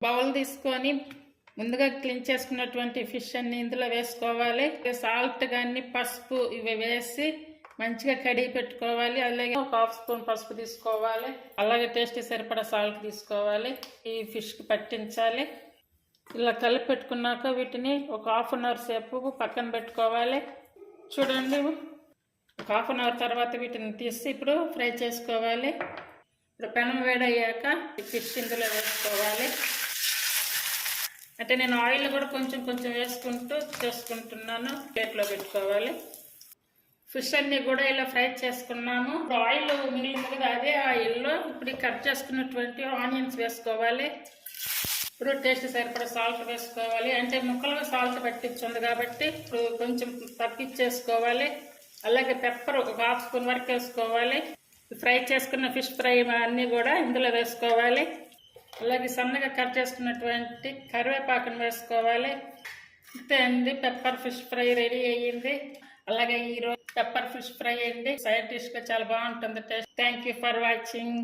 Bowl తీసుకొని ముందుగా clean చేసుకున్నటువంటి ఫిష్ అన్ని ఇందులో వేసుకోవాలి. సాల్ట్ కానీ పసుపు ఇవి వేసి మంచిగా కడిగి పెట్టుకోవాలి. అలాగే ఒక హాఫ్ స్పూన్ పసుపు తీసుకోవాలి. అలాగే టేస్ట్ సరిపడా సాల్ట్ తీసుకోవాలి. ఈ ఫిష్కి పట్టించాలి. ఇలా కలిపి పెట్టుకున్నాక వీటిని ఒక హాఫ్ అన్ అవర్ సేపు పక్కన పెట్టుకోవాలి. చూడండి, ఒక హాఫ్ అన్ అవర్ తర్వాత వీటిని తీసి ఇప్పుడు ఫ్రై చేసుకోవాలి. ఇప్పుడు పెనం వేడయ్యాక ఫిష్ ఇందులో వేసుకోవాలి. అంటే నేను ఆయిల్ కూడా కొంచెం కొంచెం వేసుకుంటూ చేసుకుంటున్నాను. ప్లేట్లో పెట్టుకోవాలి. ఫిష్ అన్ని కూడా ఇలా ఫ్రై చేసుకున్నాము. ఆయిల్ మిగిలింది కదా, అదే ఆయిల్లో ఇప్పుడు కట్ చేసుకున్నటువంటి ఆనియన్స్ వేసుకోవాలి. ఇప్పుడు టేస్ట్ సరిపడా సాల్ట్ వేసుకోవాలి. అంటే ముక్కలుగా సాల్ట్ పట్టించుంది కాబట్టి ఇప్పుడు కొంచెం తగ్గించేసుకోవాలి. అలాగే పెప్పర్ ఒక హాఫ్ స్పూన్ వరకు వేసుకోవాలి. ఫ్రై చేసుకున్న ఫిష్ ఫ్రై అన్నీ కూడా ఇందులో వేసుకోవాలి. అలాగే సన్నగా కట్ చేసుకున్నటువంటి కరివేపాకును వేసుకోవాలి. అంతే అండి, పెప్పర్ ఫిష్ ఫ్రై రెడీ అయ్యింది. అలాగే ఈరోజు పెప్పర్ ఫిష్ ఫ్రై అండి, సైడ్ డిష్గా చాలా బాగుంటుంది taste. Thank you for watching.